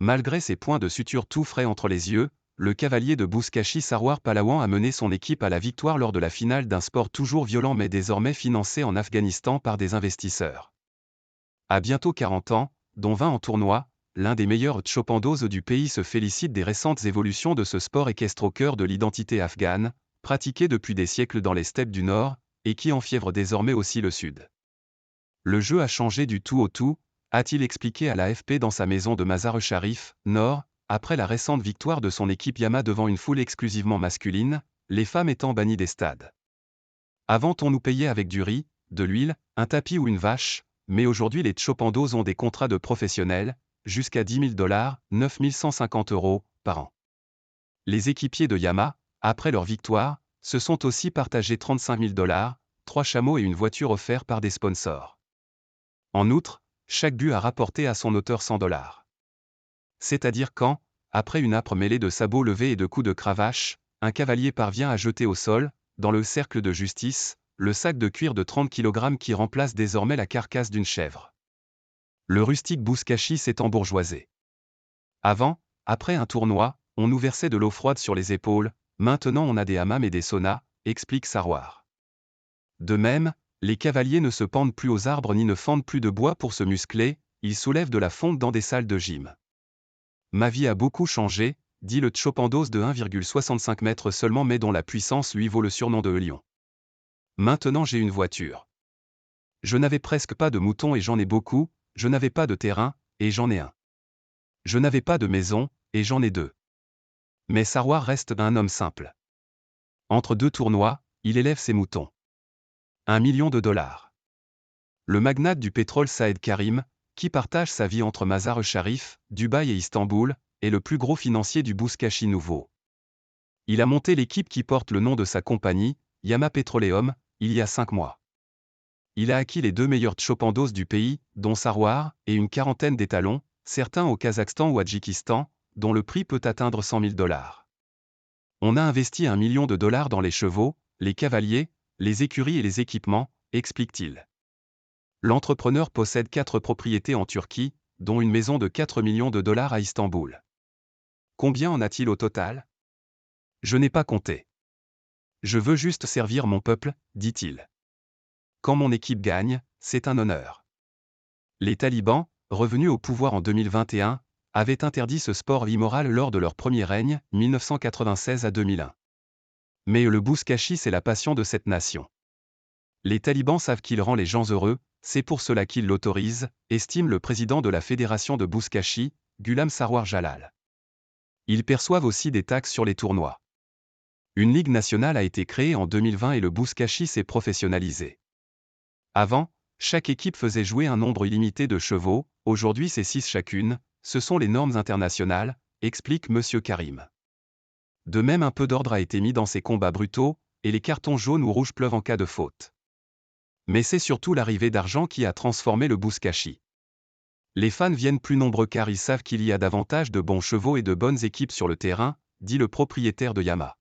Malgré ses points de suture tout frais entre les yeux, le cavalier de Buzkashi Sarwar Pahlawan a mené son équipe à la victoire lors de la finale d'un sport toujours violent mais désormais financé en Afghanistan par des investisseurs. À bientôt 40 ans, dont 20 en tournoi, l'un des meilleurs tchopandos du pays se félicite des récentes évolutions de ce sport équestre au cœur de l'identité afghane, pratiqué depuis des siècles dans les steppes du Nord, et qui enfièvre désormais aussi le Sud. Le jeu a changé du tout au tout, a-t-il expliqué à l'AFP dans sa maison de Mazar-e-Sharif, Nord, après la récente victoire de son équipe Yama devant une foule exclusivement masculine, les femmes étant bannies des stades. Avant on nous payait avec du riz, de l'huile, un tapis ou une vache, mais aujourd'hui les tchopandos ont des contrats de professionnels, jusqu'à $10 000, 9 150 €, par an. Les équipiers de Yama, après leur victoire, se sont aussi partagés $35 000, 3 chameaux et une voiture offerts par des sponsors. En outre, chaque but a rapporté à son auteur $100. C'est-à-dire quand, après une âpre mêlée de sabots levés et de coups de cravache, un cavalier parvient à jeter au sol, dans le cercle de justice, le sac de cuir de 30 kg qui remplace désormais la carcasse d'une chèvre. Le rustique Buzkashi s'est embourgeoisé. Avant, après un tournoi, on nous versait de l'eau froide sur les épaules, maintenant on a des hammams et des saunas, explique Sarwar. De même, les cavaliers ne se pendent plus aux arbres ni ne fendent plus de bois pour se muscler, ils soulèvent de la fonte dans des salles de gym. Ma vie a beaucoup changé, dit le tchopandos de 1,65 m seulement mais dont la puissance lui vaut le surnom de lion. Maintenant j'ai une voiture. Je n'avais presque pas de moutons et j'en ai beaucoup, je n'avais pas de terrain, et j'en ai un. Je n'avais pas de maison, et j'en ai 2. Mais Sarwar reste un homme simple. Entre 2 tournois, il élève ses moutons. $1 million. Le magnate du pétrole Saed Karim, qui partage sa vie entre Mazar-e-Sharif, Dubaï et Istanbul, est le plus gros financier du Buzkashi nouveau. Il a monté l'équipe qui porte le nom de sa compagnie, Yama Petroleum, il y a 5 mois. Il a acquis les 2 meilleurs tchopandos du pays, dont Sarwar, et une quarantaine d'étalons, certains au Kazakhstan ou à Tadjikistan, dont le prix peut atteindre $100 000. On a investi $1 million dans les chevaux, les cavaliers, les écuries et les équipements, explique-t-il. L'entrepreneur possède 4 propriétés en Turquie, dont une maison de $4 millions à Istanbul. Combien en a-t-il au total? Je n'ai pas compté. Je veux juste servir mon peuple, dit-il. Quand mon équipe gagne, c'est un honneur. Les talibans, revenus au pouvoir en 2021, avaient interdit ce sport immoral lors de leur premier règne, 1996 à 2001. Mais le Buzkashi c'est la passion de cette nation. Les talibans savent qu'il rend les gens heureux, c'est pour cela qu'ils l'autorisent, estime le président de la fédération de Buzkashi, Ghulam Sarwar Jalal. Ils perçoivent aussi des taxes sur les tournois. Une ligue nationale a été créée en 2020 et le Buzkashi s'est professionnalisé. Avant, chaque équipe faisait jouer un nombre illimité de chevaux, aujourd'hui c'est 6 chacune, ce sont les normes internationales, explique M. Karim. De même un peu d'ordre a été mis dans ces combats brutaux, et les cartons jaunes ou rouges pleuvent en cas de faute. Mais c'est surtout l'arrivée d'argent qui a transformé le Buzkashi. Les fans viennent plus nombreux car ils savent qu'il y a davantage de bons chevaux et de bonnes équipes sur le terrain, dit le propriétaire de Yama.